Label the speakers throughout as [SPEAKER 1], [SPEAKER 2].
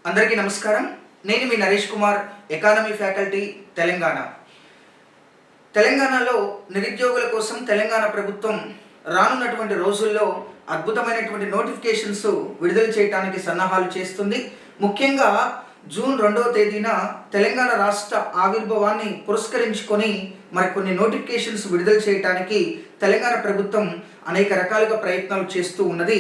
[SPEAKER 1] అందరికీ నమస్కారం. నేను మీ నరేష్ కుమార్, ఎకానమీ ఫ్యాకల్టీ, తెలంగాణ. తెలంగాణలో నిరుద్యోగుల కోసం తెలంగాణ ప్రభుత్వం రానున్నటువంటి రోజుల్లో అద్భుతమైనటువంటి నోటిఫికేషన్స్ విడుదల చేయడానికి సన్నాహాలు చేస్తుంది. ముఖ్యంగా జూన్ 2వ తేదీన తెలంగాణ రాష్ట్ర ఆవిర్భావాన్ని పురస్కరించుకొని కొన్ని నోటిఫికేషన్స్ విడుదల చేయడానికి తెలంగాణ ప్రభుత్వం అనేక రకాలుగా ప్రయత్నాలు చేస్తూ ఉన్నది.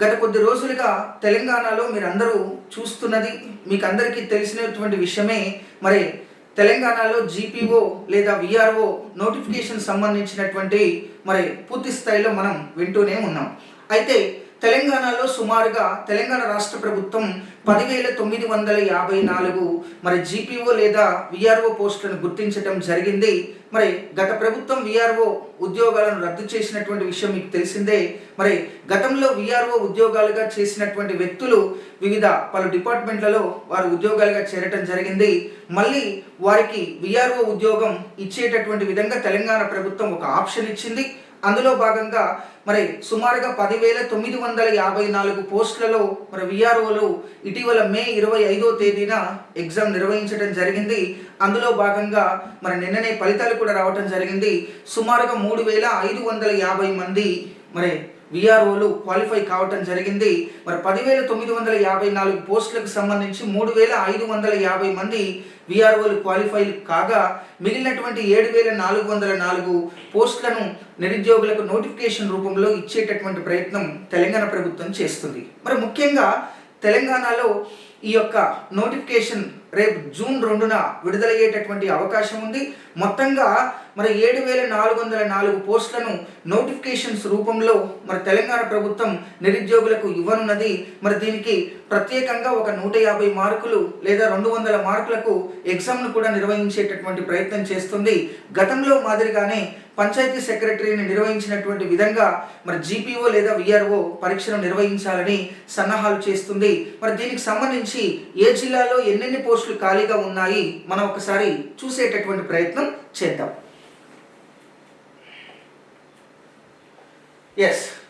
[SPEAKER 1] గత కొద్ది రోజులుగా తెలంగాణలో మీరందరూ చూస్తున్నది, మీకు అందరికీ తెలిసినటువంటి విషయమే. తెలంగాణలో జీపీఓ లేదా విఆర్ఓ నోటిఫికేషన్ సంబంధించినటువంటి పూర్తి స్థాయిలో మనం వింటూనే ఉన్నాం. అయితే తెలంగాణలో సుమారుగా తెలంగాణ రాష్ట్ర ప్రభుత్వం 10,954 జీపీఓ లేదా విఆర్ఓ పోస్టులను గుర్తించడం జరిగింది. గత ప్రభుత్వం విఆర్ఓ ఉద్యోగాలను రద్దు చేసినటువంటి విషయం మీకు తెలిసిందే. గతంలో విఆర్ఓ ఉద్యోగాలుగా చేసినటువంటి వ్యక్తులు వివిధ పలు డిపార్ట్మెంట్లలో వారు ఉద్యోగాలుగా చేరటం జరిగింది. మళ్ళీ వారికి విఆర్ఓ ఉద్యోగం ఇచ్చేటటువంటి విధంగా తెలంగాణ ప్రభుత్వం ఒక ఆప్షన్ ఇచ్చింది. అందులో భాగంగా సుమారుగా 10,954 పోస్టులలో విఆర్ఓలు ఇటీవల మే 25వ తేదీన ఎగ్జామ్ నిర్వహించడం జరిగింది. అందులో భాగంగా నిన్ననే ఫలితాలు కూడా రావడం జరిగింది. సుమారుగా 3,550 మంది విఆర్ఓలు క్వాలిఫై కావటం జరిగింది. 10,954 పోస్టులకు సంబంధించి 3,550 మంది విఆర్ఓలు క్వాలిఫై కాగా మిగిలినటువంటి 7,404 పోస్టులను నిరుద్యోగులకు నోటిఫికేషన్ రూపంలో ఇచ్చేటటువంటి ప్రయత్నం తెలంగాణ ప్రభుత్వం చేస్తుంది. ముఖ్యంగా తెలంగాణలో ఈ యొక్క నోటిఫికేషన్ రేపు జూన్ 2న విడుదలయ్యేటటువంటి అవకాశం ఉంది. మొత్తంగా 7,404 పోస్టులను నోటిఫికేషన్స్ రూపంలో తెలంగాణ ప్రభుత్వం నిరుద్యోగులకు ఇవ్వనున్నది. దీనికి ప్రత్యేకంగా ఒక 150 మార్కులు లేదా 200 మార్కులకు ఎగ్జామ్ను కూడా నిర్వహించేటటువంటి ప్రయత్నం చేస్తుంది. గతంలో మాదిరిగానే పంచాయతీ సెక్రటరీని నిర్వహించినటువంటి విధంగా జీపీఓ లేదా విఆర్ఓ పరీక్షను నిర్వహించాలని సన్నాహాలు చేస్తుంది. దీనికి సంబంధించి ఏ జిల్లాలో ఎన్నెన్ని పోస్టులు ఖాళీగా ఉన్నాయి మనం ఒకసారి చూసేటటువంటి ప్రయత్నం చేద్దాం.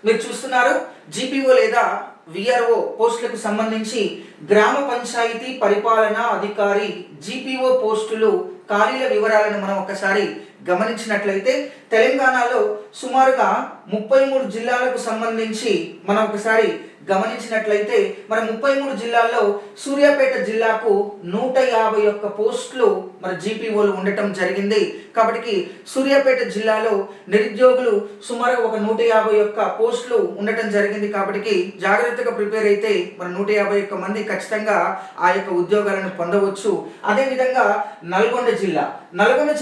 [SPEAKER 1] మీరు చూస్తున్నారు, జీపీఓ లేదా విఆర్ఓ పోస్టులకు సంబంధించి గ్రామ పంచాయతీ పరిపాలనా అధికారి జీపీఓ పోస్టులు ఖాళీల వివరాలను మనం ఒకసారి గమనించినట్లయితే తెలంగాణలో సుమారుగా 33 జిల్లాలకు సంబంధించి మనం ఒకసారి గమనించినట్లయితే 33 జిల్లాల్లో సూర్యాపేట జిల్లాకు 151 పోస్టులు జీపీఓలు ఉండటం జరిగింది. కాబట్టి సూర్యాపేట జిల్లాలో నిరుద్యోగులు సుమారుగా ఒక 151 పోస్టులు ఉండటం జరిగింది. కాబట్టి జాగ్రత్తగా ప్రిపేర్ అయితే 151 మంది ఖచ్చితంగా ఆ యొక్క ఉద్యోగాలను పొందవచ్చు. అదేవిధంగా నల్గొండ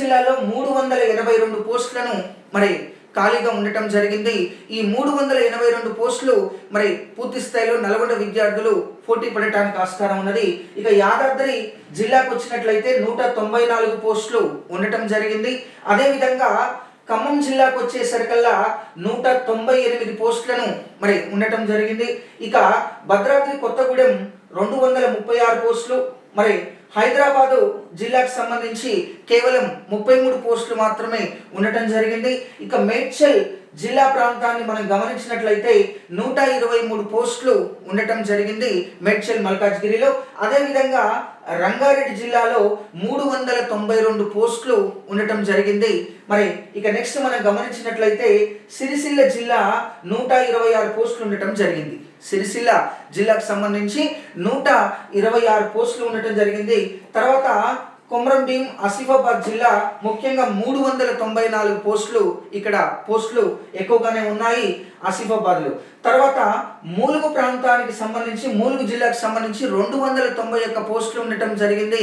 [SPEAKER 1] జిల్లాలో 382 పోస్టులను ఖాళీగా ఉండటం జరిగింది. ఈ 382 పోస్టులు పూర్తి స్థాయిలో నల్గొండ విద్యార్థులు పోటీ పడటానికి ఆస్కారం ఉన్నది. ఇక యాదాద్రి జిల్లాకు వచ్చినట్లయితే 194 పోస్టులు ఉండటం జరిగింది. అదేవిధంగా ఖమ్మం జిల్లాకు వచ్చేసరికల్లా 198 పోస్టులను ఉండటం జరిగింది. ఇక భద్రాద్రి కొత్తగూడెం 236 పోస్టులు, హైదరాబాదు జిల్లాకు సంబంధించి కేవలం 33 పోస్టులు మాత్రమే ఉండటం జరిగింది. ఇక మేడ్చల్ జిల్లా ప్రాంతాన్ని మనం గమనించినట్లయితే 123 పోస్టులు ఉండటం జరిగింది మేడ్చల్ మల్కాజ్గిరిలో. అదేవిధంగా రంగారెడ్డి జిల్లాలో 392 పోస్టులు ఉండటం జరిగింది. ఇక నెక్స్ట్ మనం గమనించినట్లయితే సిరిసిల్ల జిల్లా 126 పోస్టులు ఉండటం జరిగింది. సిరిసిల్ల జిల్లాకు సంబంధించి 126 పోస్టులు ఉండటం జరిగింది. తర్వాత కొమరంభీం ఆసిఫాబాద్ జిల్లా ముఖ్యంగా 394 పోస్టులు, ఇక్కడ పోస్టులు ఎక్కువగానే ఉన్నాయి ఆసిఫాబాద్లో. తర్వాత ములుగు ప్రాంతానికి సంబంధించి ములుగు జిల్లాకు సంబంధించి 291 పోస్టులు ఉండటం జరిగింది.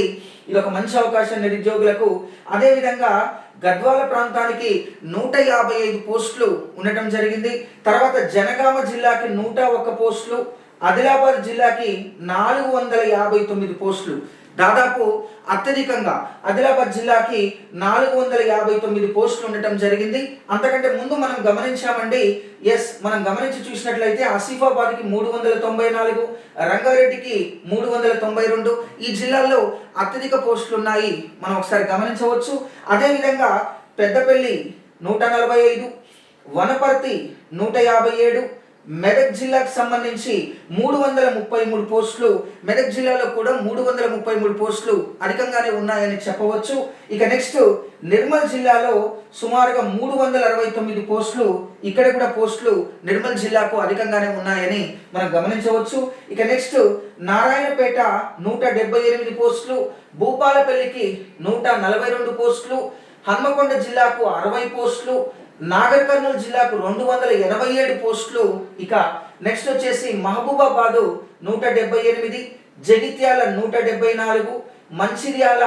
[SPEAKER 1] ఇది ఒక మంచి అవకాశం నిరుద్యోగులకు. అదేవిధంగా గద్వాల ప్రాంతానికి 155 పోస్టులు ఉండటం జరిగింది. తర్వాత జనగామ జిల్లాకి 101 పోస్టులు, ఆదిలాబాద్ జిల్లాకి 459 పోస్టులు. దాదాపు అత్యధికంగా ఆదిలాబాద్ జిల్లాకి 459 పోస్టులు ఉండటం జరిగింది. అంతకంటే ముందు మనం గమనించామండి, మనం గమనించి చూసినట్లయితే ఆసిఫాబాద్కి 394, రంగారెడ్డికి 392 ఈ జిల్లాల్లో అత్యధిక పోస్టులు ఉన్నాయి మనం ఒకసారి గమనించవచ్చు. అదేవిధంగా పెద్దపల్లి 145, వనపర్తి 157, మెదక్ జిల్లాకు సంబంధించి 333 పోస్టులు, మెదక్ జిల్లాలో కూడా 333 పోస్టులు అధికంగానే ఉన్నాయని చెప్పవచ్చు. ఇక నెక్స్ట్ నిర్మల్ జిల్లాలో సుమారుగా 369 పోస్టులు, ఇక్కడ కూడా పోస్టులు నిర్మల్ జిల్లాకు అధికంగానే ఉన్నాయని మనం గమనించవచ్చు. ఇక నెక్స్ట్ నారాయణపేట 178 పోస్టులు, భూపాలపల్లికి 142 పోస్టులు, హన్మకొండ జిల్లాకు 60 పోస్టులు, నాగర్ కర్నూలు జిల్లాకు 287 పోస్టులు. ఇక నెక్స్ట్ వచ్చేసి మహబూబాబాదు 178, జగిత్యాల 174, మంచిర్యాల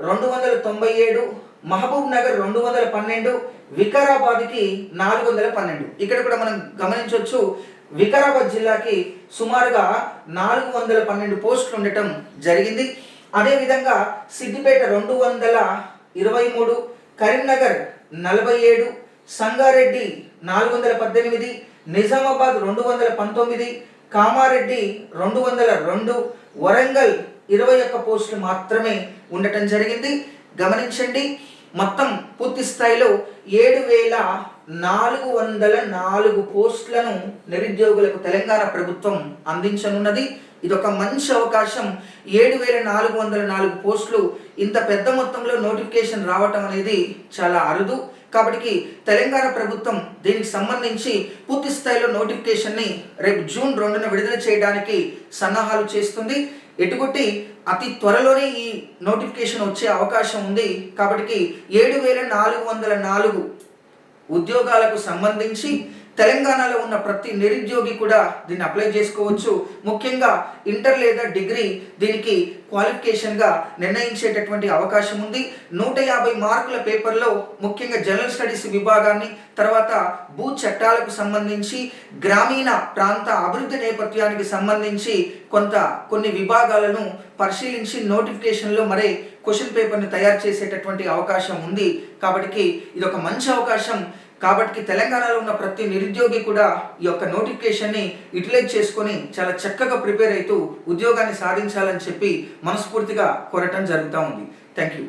[SPEAKER 1] 297, మహబూబ్ నగర్ 212, వికారాబాద్కి 412. ఇక్కడ కూడా మనం గమనించవచ్చు, వికారాబాద్ జిల్లాకి సుమారుగా 412 పోస్టులు ఉండటం జరిగింది. అదేవిధంగా సిద్దిపేట 223, కరీంనగర్ 47, సంగారెడ్డి 418, నిజామాబాద్ 219, కామారెడ్డి 202, వరంగల్ 21 పోస్టులు మాత్రమే ఉండటం జరిగింది. గమనించండి, మొత్తం పూర్తి స్థాయిలో 7,404 పోస్టులను నిరుద్యోగులకు తెలంగాణ ప్రభుత్వం అందించనున్నది. ఇదొక మంచి అవకాశం. 7,404 పోస్టులు, ఇంత పెద్ద మొత్తంలో నోటిఫికేషన్ రావటం అనేది చాలా అరుదు. కాబట్టి తెలంగాణ ప్రభుత్వం దీనికి సంబంధించి పూర్తి స్థాయిలో నోటిఫికేషన్ని రేపు జూన్ 2న విడుదల చేయడానికి సన్నాహాలు చేస్తుంది. ఎటుకొట్టి అతి త్వరలోనే ఈ నోటిఫికేషన్ వచ్చే అవకాశం ఉంది. కాబట్టి 7,404 ఉద్యోగాలకు సంబంధించి తెలంగాణలో ఉన్న ప్రతి నిరుద్యోగి కూడా దీన్ని అప్లై చేసుకోవచ్చు. ముఖ్యంగా ఇంటర్ లేదా డిగ్రీ దీనికి క్వాలిఫికేషన్గా నిర్ణయించేటటువంటి అవకాశం ఉంది. 150 మార్కుల పేపర్లో ముఖ్యంగా జనరల్ స్టడీస్ విభాగాన్ని, తర్వాత భూ చట్టాలకు సంబంధించి, గ్రామీణ ప్రాంత అభివృద్ధి నేపథ్యానికి సంబంధించి కొన్ని విభాగాలను పరిశీలించి నోటిఫికేషన్లో మరే క్వశ్చన్ పేపర్ని తయారు చేసేటటువంటి అవకాశం ఉంది. కాబట్టి ఇది ఒక మంచి అవకాశం. కాబట్టి తెలంగాణలో ఉన్న ప్రతి నిరుద్యోగి కూడా ఈ యొక్క నోటిఫికేషన్ని యూటిలైజ్ చేసుకొని చాలా చక్కగా ప్రిపేర్ అవుతూ ఉద్యోగాన్ని సాధించాలని చెప్పి మనస్ఫూర్తిగా కోరటం జరుగుతూ ఉంది. Thank you.